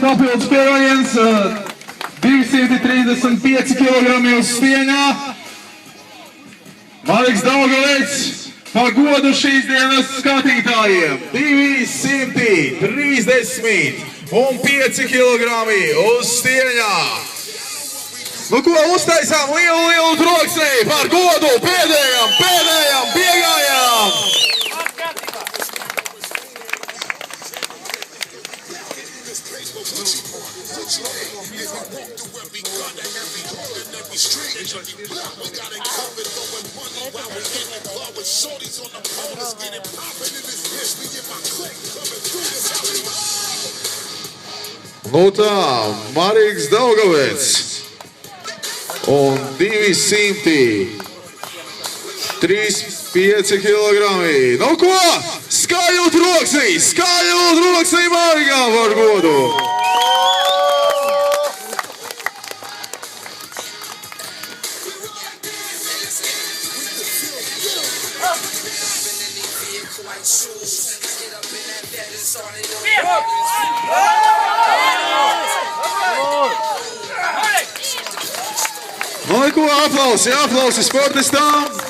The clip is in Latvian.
papildus pieejams 235 kg uz stieņā. Mariks Daugavets par godu šīs dienas skatītājiem 235 kg uz stieņā. Nu ko, uztaisām lielu troksni par godu pēdējam biegājam! Nu tā, Mariks Daugavets un 235 kg. Nu ko, skaļu troksni Marikam par godu! Nu, ko, aplausi sportistam!